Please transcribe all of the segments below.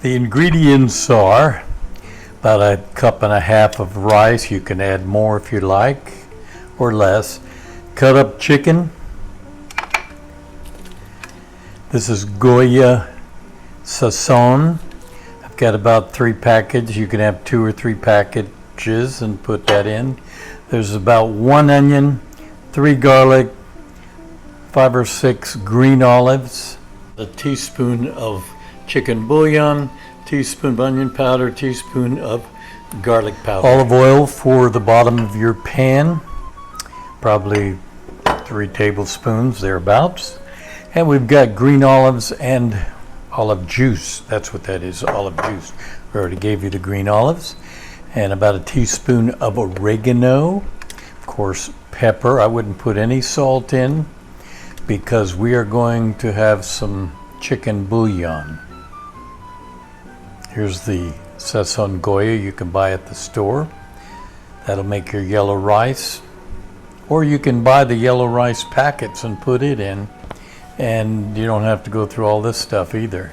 The ingredients are about a cup and a half of rice. You can add more if you like or less. Cut up chicken. This is Goya Sazon. I've got about 3 packages. You can have 2 or 3 packages and put that in. There's about 1 onion, 3 garlic, 5 or 6 green olives, a teaspoon of chicken bouillon, teaspoon of onion powder, teaspoon of garlic powder. Olive oil for the bottom of your pan, probably 3 tablespoons thereabouts. And we've got green olives and olive juice. That's what that is, olive juice. We already gave you the green olives. And about a teaspoon of oregano. Of course, pepper. I wouldn't put any salt in because we are going to have some chicken bouillon. Here's the Sazon Goya you can buy at the store. That'll make your yellow rice. Or you can buy the yellow rice packets and put it in, and you don't have to go through all this stuff either,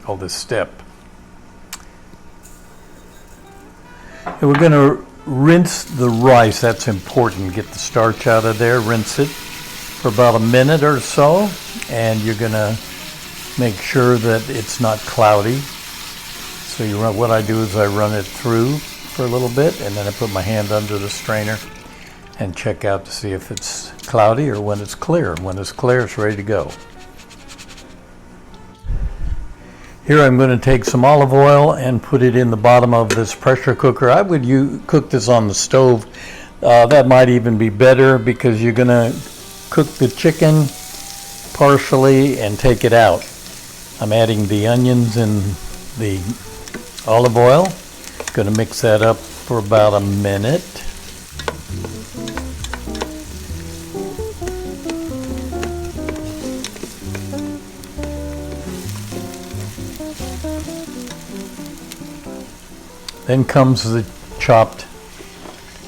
all this step. And we're going to rinse the rice. That's important. Get the starch out of there, rinse it for about a minute or so, and you're going to make sure that it's not cloudy. So what I do is I run it through for a little bit, and then I put my hand under the strainer and check out to see if it's cloudy or when it's clear. When it's clear, it's ready to go. Here I'm going to take some olive oil and put it in the bottom of this pressure cooker. I would cook this on the stove. That might even be better because you're going to cook the chicken partially and take it out. I'm adding the onions and the olive oil. Going to mix that up for about a minute. Then comes the chopped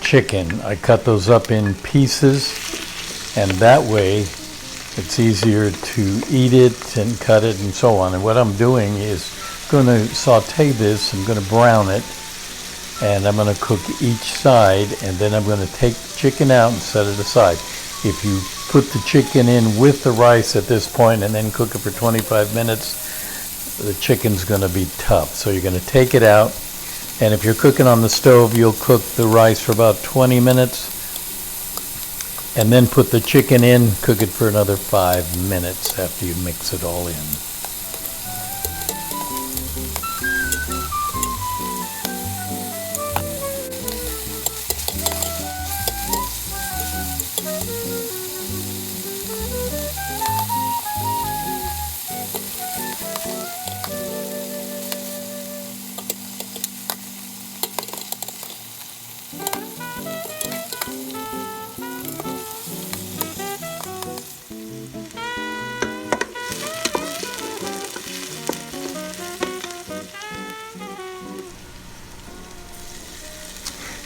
chicken. I cut those up in pieces, and that way it's easier to eat it and cut it and so on. And what I'm doing is going to saute this. I'm going to brown it, and I'm going to cook each side, and then I'm going to take the chicken out and set it aside. If you put the chicken in with the rice at this point and then cook it for 25 minutes, the chicken's going to be tough. So you're going to take it out, and if you're cooking on the stove, you'll cook the rice for about 20 minutes and then put the chicken in, cook it for another 5 minutes after you mix it all in.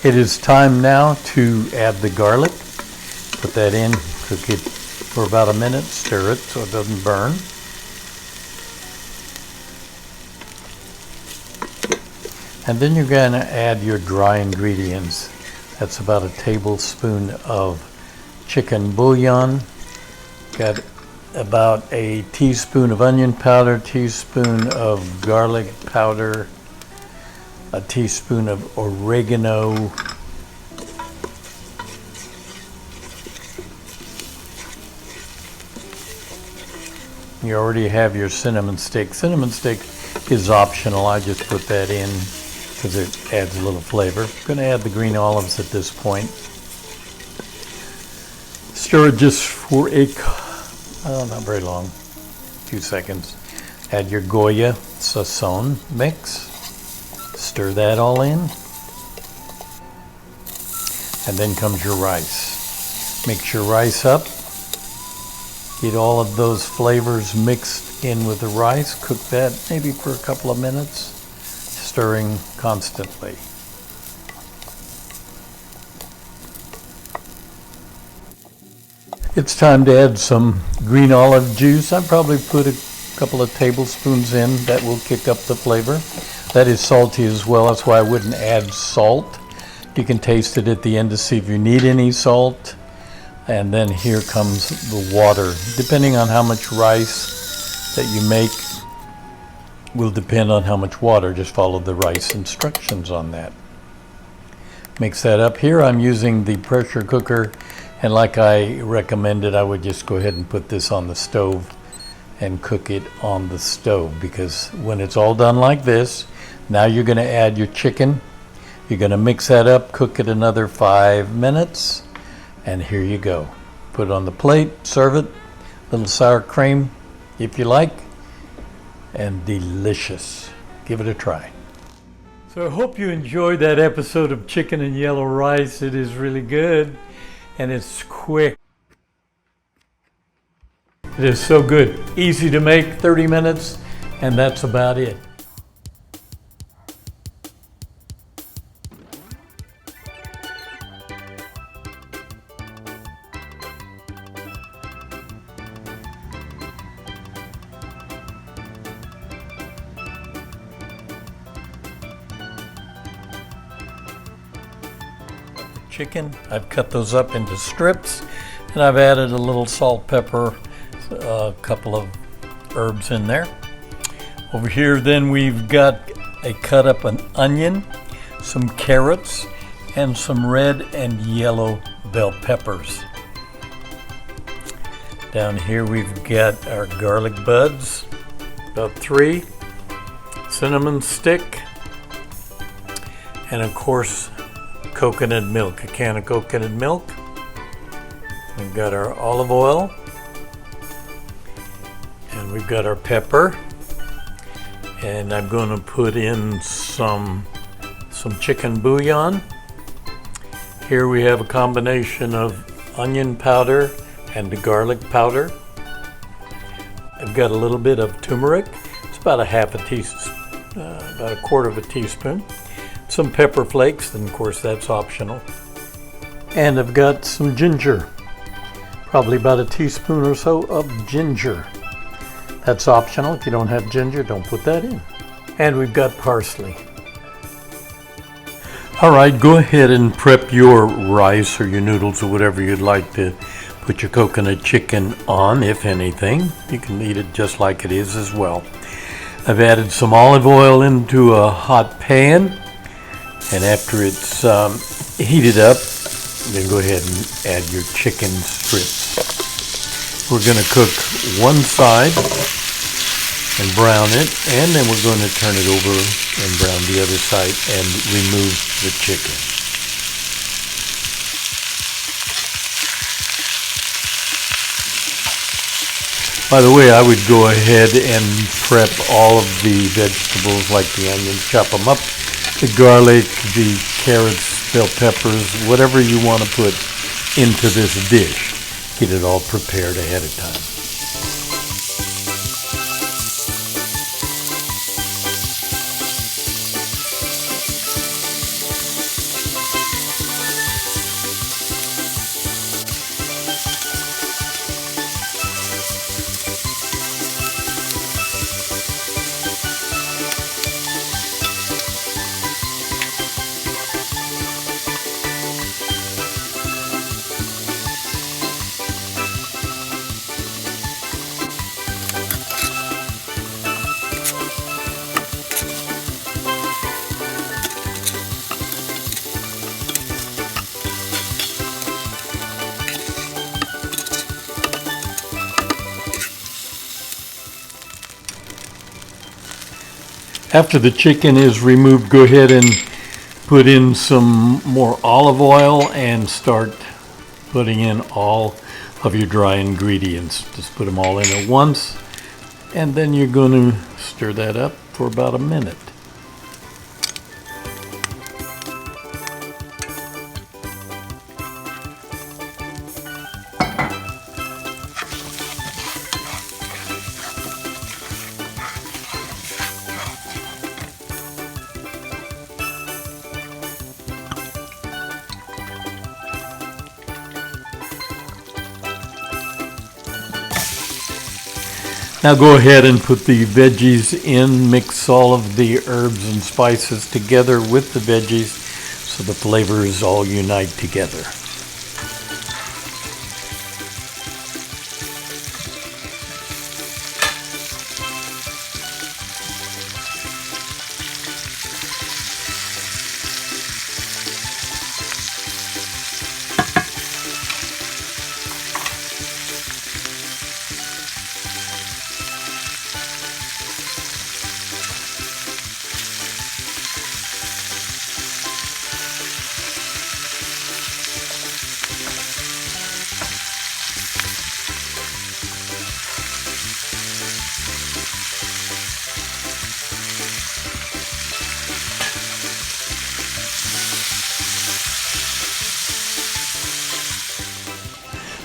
It is time now to add the garlic. Put that in, cook it for about a minute, stir it so it doesn't burn. And then you're going to add your dry ingredients. That's about a tablespoon of chicken bouillon. Got about a teaspoon of onion powder, teaspoon of garlic powder, a teaspoon of oregano, you already have your cinnamon stick. Cinnamon stick is optional. I just put that in because it adds a little flavor. I'm going to add the green olives at this point. Stir it just for not very long, a few seconds. Add your Goya Sazon mix. Stir that all in, and then comes your rice. Mix your rice up. Get all of those flavors mixed in with the rice. Cook that maybe for a couple of minutes, stirring constantly. It's time to add some green olive juice. I probably put a couple of tablespoons in. That will kick up the flavor. That is salty as well. That's why I wouldn't add salt. You can taste it at the end to see if you need any salt. And then here comes the water. Depending on how much rice that you make will depend on how much water. Just follow the rice instructions on that. Mix that up. Here I'm using the pressure cooker, and like I recommended, I would just go ahead and put this on the stove and cook it on the stove, because when it's all done like this, now you're going to add your chicken. You're going to mix that up, cook it another 5 minutes, and here you go. Put it on the plate, serve it, little sour cream if you like, and delicious. Give it a try. So I hope you enjoyed that episode of Chicken and Yellow Rice. It is really good, and it's quick. It is so good. Easy to make, 30 minutes, and that's about it. Chicken, I've cut those up into strips, and I've added a little salt, pepper, a couple of herbs in there. Over here then we've got a cut up an onion, some carrots, and some red and yellow bell peppers. Down here we've got our garlic buds, about 3, cinnamon stick, and of course coconut milk, a can of coconut milk. We've got our olive oil, and we've got our pepper, and I'm going to put in some chicken bouillon. Here we have a combination of onion powder and the garlic powder. I've got a little bit of turmeric. It's about about a quarter of a teaspoon. Some pepper flakes, and of course that's optional. And I've got some ginger, probably about a teaspoon or so of ginger. That's optional. If you don't have ginger, don't put that in. And we've got parsley. All right, go ahead and prep your rice or your noodles or whatever you'd like to put your coconut chicken on, if anything. You can eat it just like it is as well. I've added some olive oil into a hot pan. And after it's heated up, then go ahead and add your chicken strips. We're going to cook one side and brown it, and then we're going to turn it over and brown the other side and remove the chicken. By the way, I would go ahead and prep all of the vegetables, like the onions, chop them up. The garlic, the carrots, bell peppers, whatever you want to put into this dish. Get it all prepared ahead of time. After the chicken is removed, go ahead and put in some more olive oil and start putting in all of your dry ingredients. Just put them all in at once, and then you're going to stir that up for about a minute. Now go ahead and put the veggies in, mix all of the herbs and spices together with the veggies so the flavors all unite together.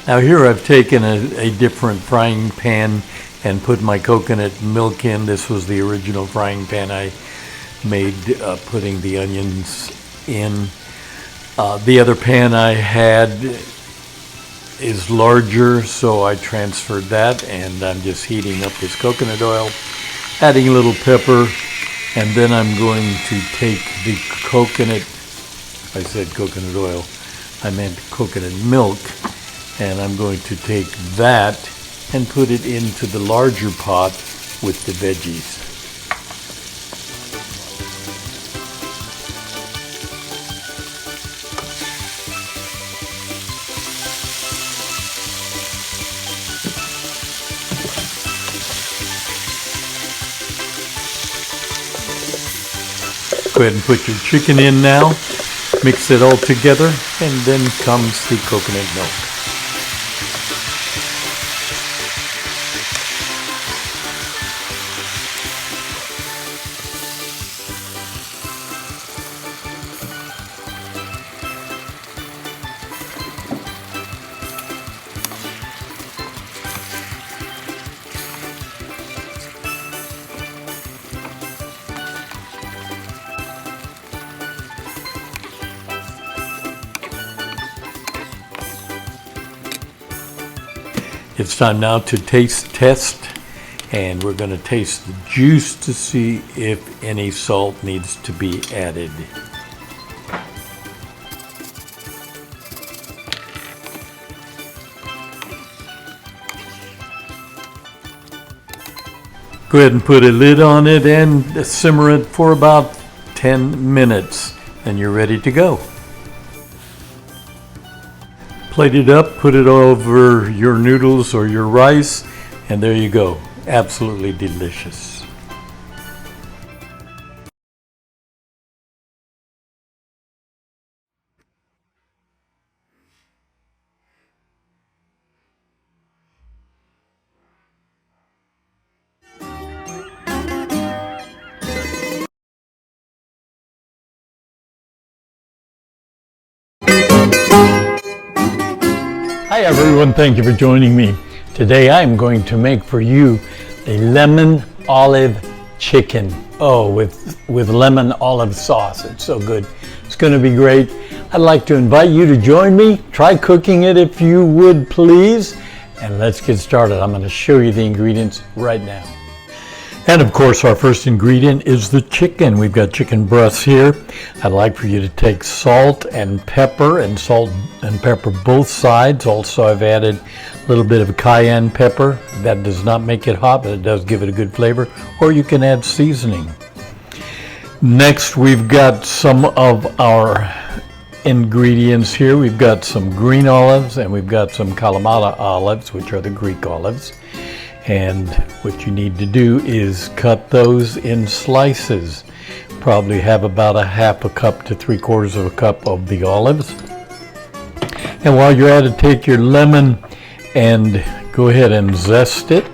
Now here I've taken a different frying pan and put my coconut milk in. This was the original frying pan I made putting the onions in. The other pan I had is larger, so I transferred that, and I'm just heating up this coconut oil, adding a little pepper, and then I'm going to take the coconut, I said coconut oil, I meant coconut milk, and I'm going to take that and put it into the larger pot with the veggies. Go ahead and put your chicken in now, mix it all together, and then comes the coconut milk. It's time now to taste test, and we're going to taste the juice to see if any salt needs to be added. Go ahead and put a lid on it and simmer it for about 10 minutes, and you're ready to go. Plate it up, put it over your noodles or your rice, and there you go. Absolutely delicious. Hi everyone, thank you for joining me. Today I'm going to make for you a lemon olive chicken. Oh, with lemon olive sauce. It's so good. It's going to be great. I'd like to invite you to join me. Try cooking it if you would, please. And let's get started. I'm going to show you the ingredients right now. And of course, our first ingredient is the chicken. We've got chicken breasts here. I'd like for you to take salt and pepper both sides. Also, I've added a little bit of cayenne pepper. That does not make it hot, but it does give it a good flavor. Or you can add seasoning. Next, we've got some of our ingredients here. We've got some green olives and we've got some Kalamata olives, which are the Greek olives. And what you need to do is cut those in slices. Probably have about a half a cup to 3/4 of a cup of the olives. And while you're at it, take your lemon and go ahead and zest it.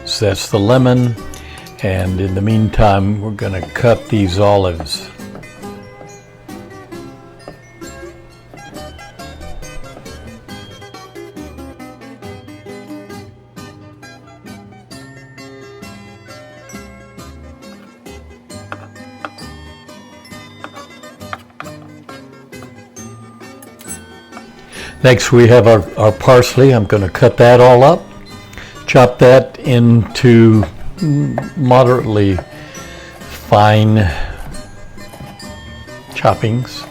Zest the lemon. And in the meantime, we're going to cut these olives. Next we have our parsley. I'm going to cut that all up. chop that into moderately fine choppings.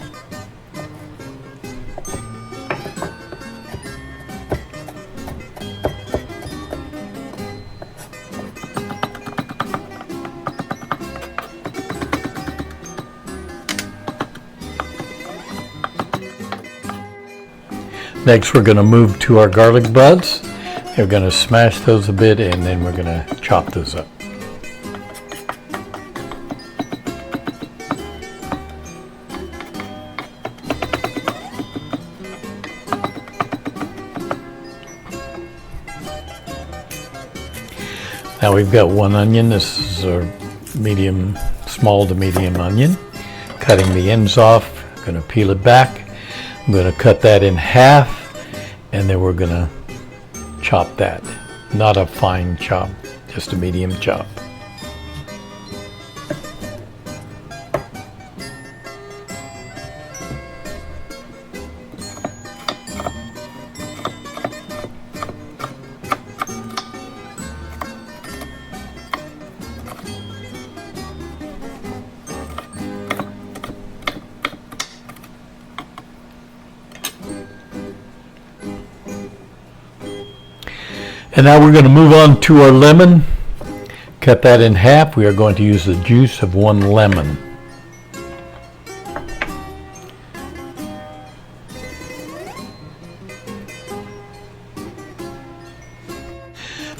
Next, we're going to move to our garlic buds. We're going to smash those a bit, and then we're going to chop those up. Now we've got one onion. This is a medium, small to medium onion. Cutting the ends off, going to peel it back. I'm going to cut that in half, and then we're going to chop that. Not a fine chop, just a medium chop. And now we're going to move on to our lemon. Cut that in half. We are going to use the juice of one lemon.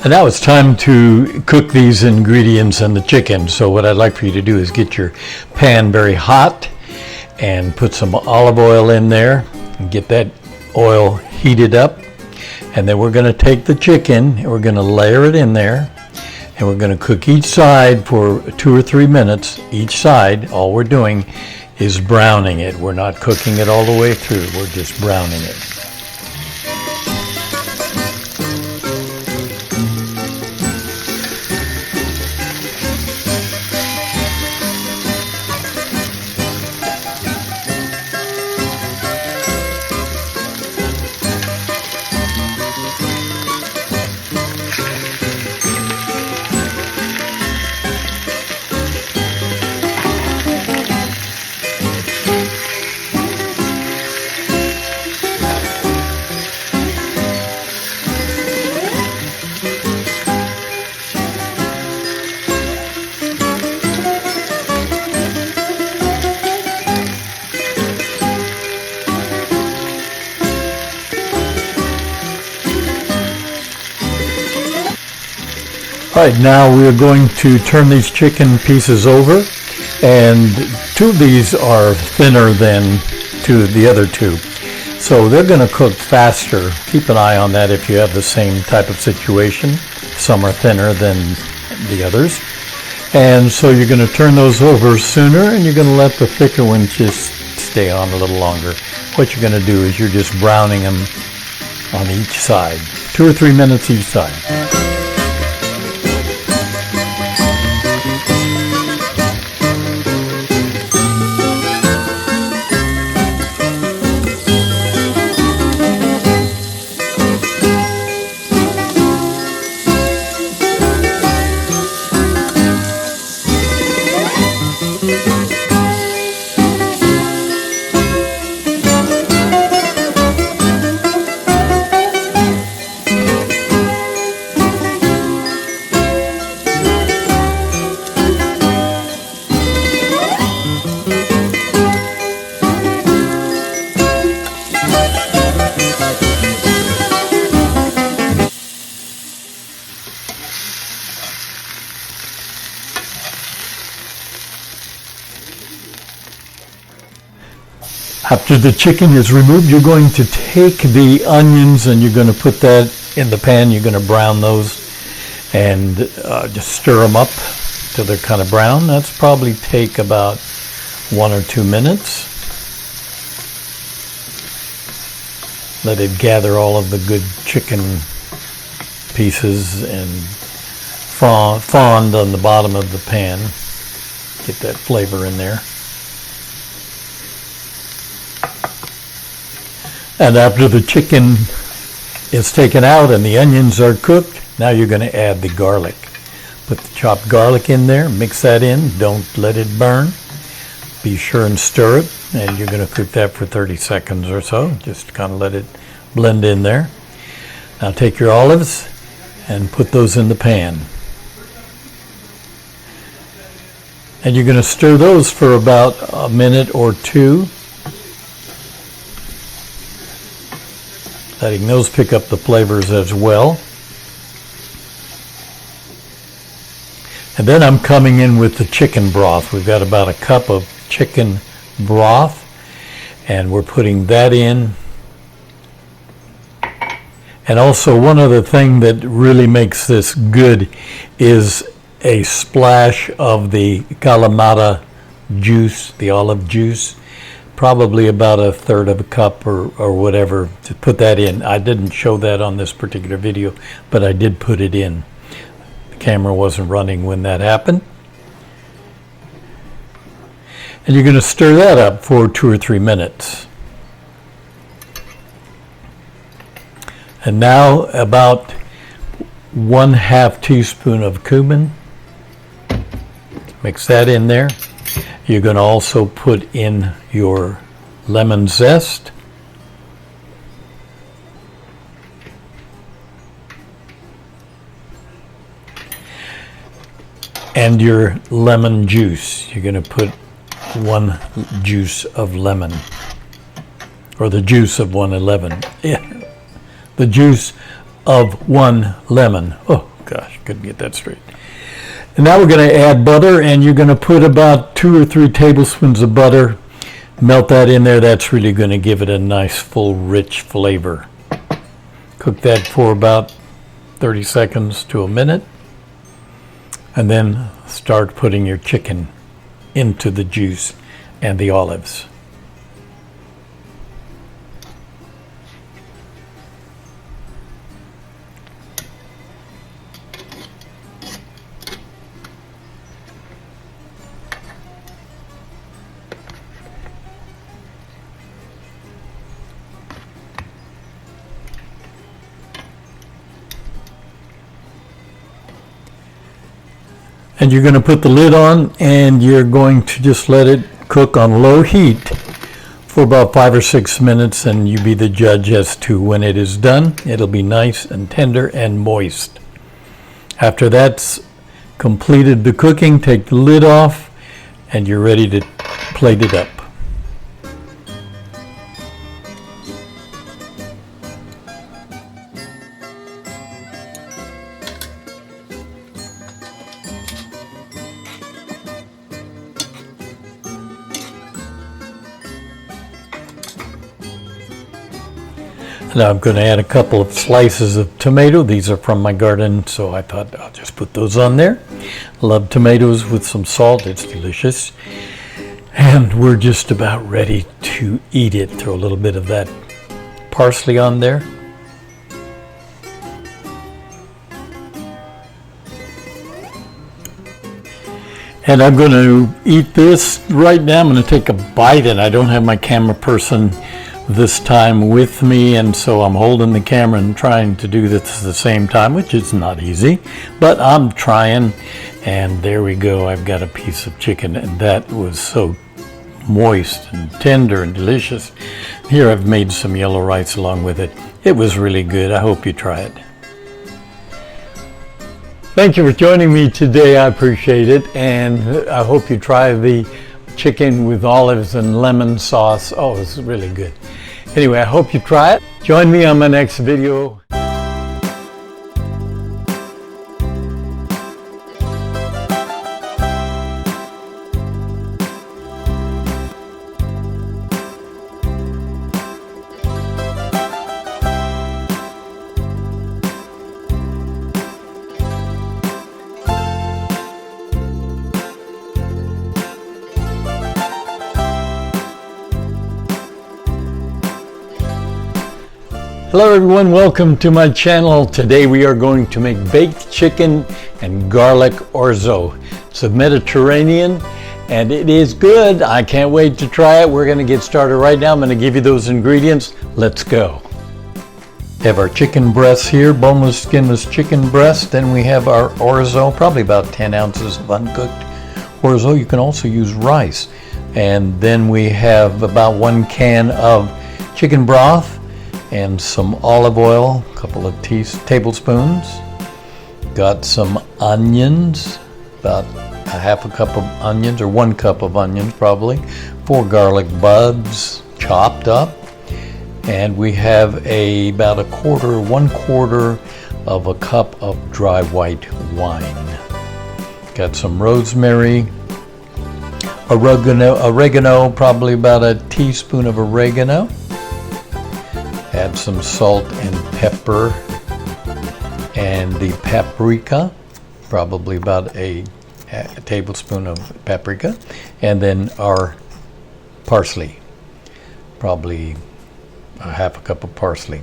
And now it's time to cook these ingredients in the chicken. So what I'd like for you to do is get your pan very hot and put some olive oil in there and get that oil heated up. And then we're going to take the chicken and we're going to layer it in there, and we're going to cook each side for 2 or 3 minutes. Each side, all we're doing is browning it. We're not cooking it all the way through. We're just browning it. All right, now we are going to turn these chicken pieces over, and 2 of these are thinner than the other 2. So they're going to cook faster. Keep an eye on that if you have the same type of situation. Some are thinner than the others. And so you're going to turn those over sooner, and you're going to let the thicker ones just stay on a little longer. What you're going to do is you're just browning them on each side, 2 or 3 minutes each side. After the chicken is removed, you're going to take the onions and you're going to put that in the pan. You're going to brown those and just stir them up till they're kind of brown. That's probably take about 1 or 2 minutes. Let it gather all of the good chicken pieces and fond on the bottom of the pan. Get that flavor in there. And after the chicken is taken out and the onions are cooked, Now you're going to add the garlic. Put the chopped garlic in there, mix that in, don't let it burn. Be sure and stir it, and you're going to cook that for 30 seconds or so. Just kind of let it blend in there. Now take your olives and put those in the pan. And you're going to stir those for about a minute or two, letting those pick up the flavors as well. And then I'm coming in with the chicken broth. We've got about a cup of chicken broth, and we're putting that in. And also, one other thing that really makes this good is a splash of the Kalamata juice, the olive juice, probably about a third of a cup or whatever, to put that in. I didn't show that on this particular video, but I did put it in. The camera wasn't running when that happened. And you're going to stir that up for 2 or 3 minutes. And now about 1/2 teaspoon of cumin. Mix that in there. You're going to also put in your lemon zest. And your lemon juice. You're going to put 1 juice of lemon, or the juice of 1 lemon. Yeah, the juice of 1 lemon. Oh gosh, couldn't get that straight. And now we're going to add butter, and you're going to put about 2 or 3 tablespoons of butter. Melt that in there. That's really going to give it a nice, full, rich flavor. Cook that for about 30 seconds to a minute, and then start putting your chicken into the juice and the olives. And you're going to put the lid on, and you're going to just let it cook on low heat for about 5 or 6 minutes, and you be the judge as to when it is done. It'll be nice and tender and moist. After that's completed the cooking, take the lid off, and you're ready to plate it up. Now I'm going to add a couple of slices of tomato. These are from my garden, so I thought I'll just put those on there. Love tomatoes with some salt. It's delicious. And we're just about ready to eat it. Throw a little bit of that parsley on there. And I'm going to eat this right now. I'm going to take a bite, and I don't have my camera person this time with me, and so I'm holding the camera and trying to do this at the same time, which is not easy, but I'm trying. And there we go. I've got a piece of chicken, and that was so moist and tender and delicious. Here I've made some yellow rice along with it. It was really good. I hope you try it. Thank you for joining me today. I appreciate it, and I hope you try the chicken with olives and lemon sauce. Oh, it's really good. Anyway, I hope you try it. Join me on my next video. Hello everyone, welcome to my channel. Today we are going to make baked chicken and garlic orzo. It's a Mediterranean and it is good. I can't wait to try it. We're going to get started right now. I'm going to give you those ingredients. Let's go. Have our chicken breasts here, boneless, skinless chicken breast. Then we have our orzo, probably about 10 ounces of uncooked orzo. You can also use rice. And then we have about 1 can of chicken broth and some olive oil, a couple of tablespoons. Got some onions, about a half a cup of onions, or 1 cup of onions probably. 4 garlic buds chopped up. And we have about 1/4 of a cup of dry white wine. Got some rosemary, oregano, probably about a teaspoon of oregano. Add some salt and pepper, and the paprika, probably about a tablespoon of paprika, and then our parsley, probably a half a cup of parsley,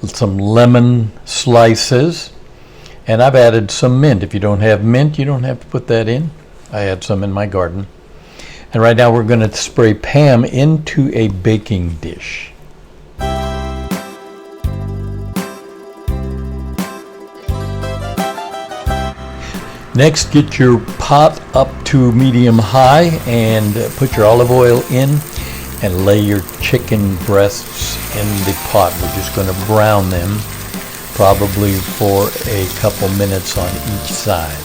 some lemon slices, and I've added some mint. If you don't have mint, you don't have to put that in. I had some in my garden. And right now we're going to spray Pam into a baking dish. Next, get your pot up to medium high and put your olive oil in and lay your chicken breasts in the pot. We're just going to brown them, probably for a couple minutes on each side.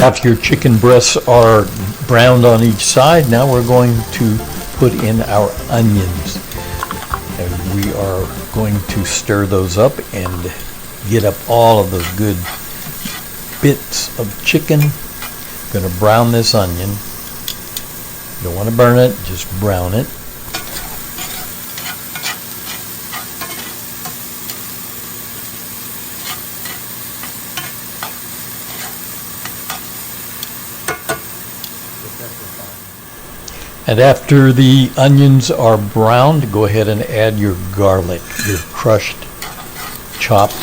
After your chicken breasts are browned on each side, now we're going to put in our onions. And we are going to stir those up and get up all of those good bits of chicken. Going to brown this onion. Don't want to burn it, just brown it. And after the onions are browned, go ahead and add your garlic, your crushed, chopped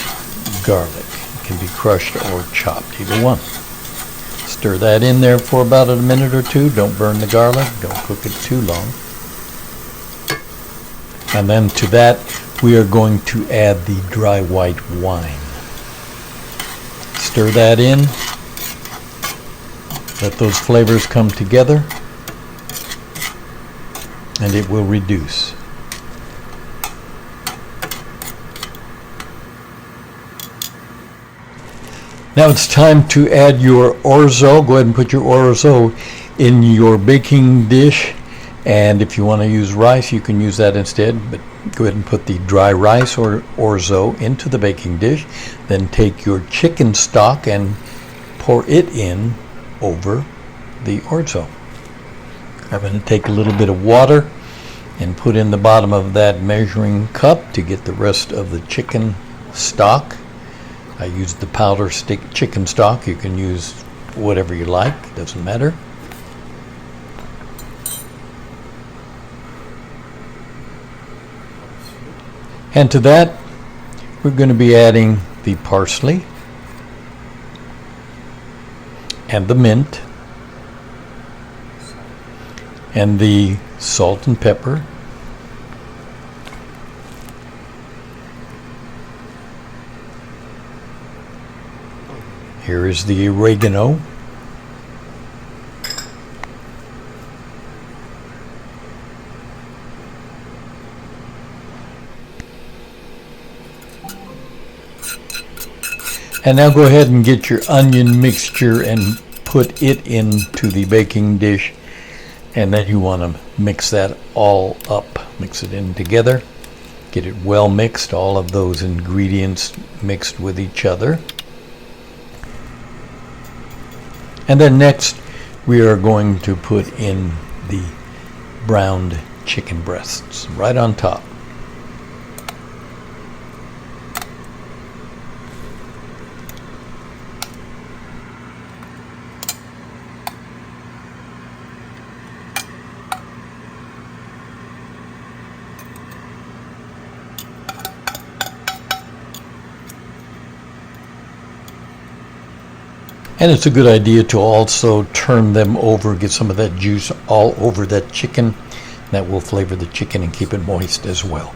garlic. It can be crushed or chopped, either one. Stir that in there for about a minute or two. Don't burn the garlic. Don't cook it too long. And then to that, we are going to add the dry white wine. Stir that in. Let those flavors come together, and it will reduce. Now it's time to add your orzo. Go ahead and put your orzo in your baking dish, and if you want to use rice, you can use that instead, but go ahead and put the dry rice or orzo into the baking dish. Then take your chicken stock and pour it in over the orzo. I'm going to take a little bit of water and put in the bottom of that measuring cup to get the rest of the chicken stock. I used the powder stick chicken stock. You can use whatever you like, doesn't matter. And to that, we're going to be adding the parsley and the mint and the salt and pepper. Here is the oregano. And now go ahead and get your onion mixture and put it into the baking dish, and then you want to mix that all up. Mix it in together. Get it well mixed, all of those ingredients mixed with each other. And then next we are going to put in the browned chicken breasts right on top. And it's a good idea to also turn them over, get some of that juice all over that chicken. That will flavor the chicken and keep it moist as well.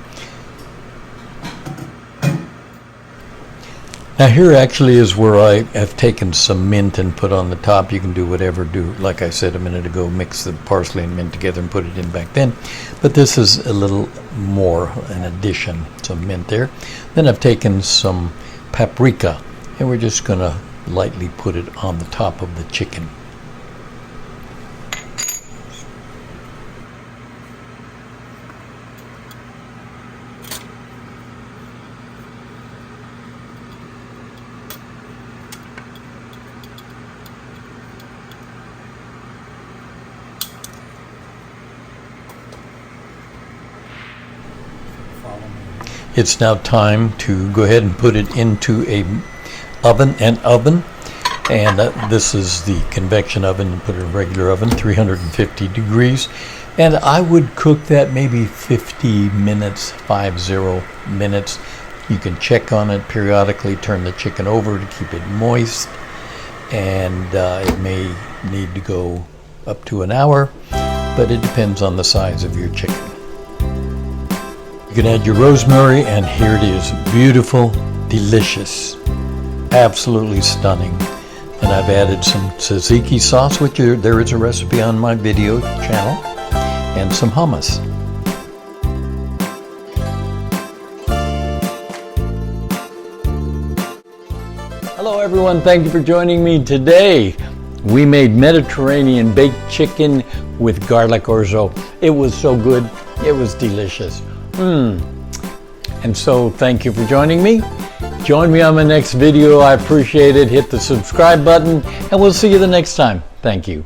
Now here actually is where I have taken some mint and put on the top. You can do whatever, like I said a minute ago, mix the parsley and mint together and put it in back then. But this is a little more an addition, some mint there. Then I've taken some paprika, and we're just gonna lightly put it on the top of the chicken. It's now time to go ahead and put it into an oven. And this is the convection oven. You put it in a regular oven, 350 degrees. And I would cook that maybe 50 minutes, 50 minutes. You can check on it periodically, turn the chicken over to keep it moist. And it may need to go up to an hour, but it depends on the size of your chicken. You can add your rosemary, and here it is. Beautiful, delicious, absolutely stunning. And I've added some tzatziki sauce, which there is a recipe on my video channel, and some hummus. Hello everyone, thank you for joining me today. We made Mediterranean baked chicken with garlic orzo. It was so good, it was delicious. And so thank you for joining me. Join me on my next video. I appreciate it. Hit the subscribe button, and we'll see you the next time. Thank you.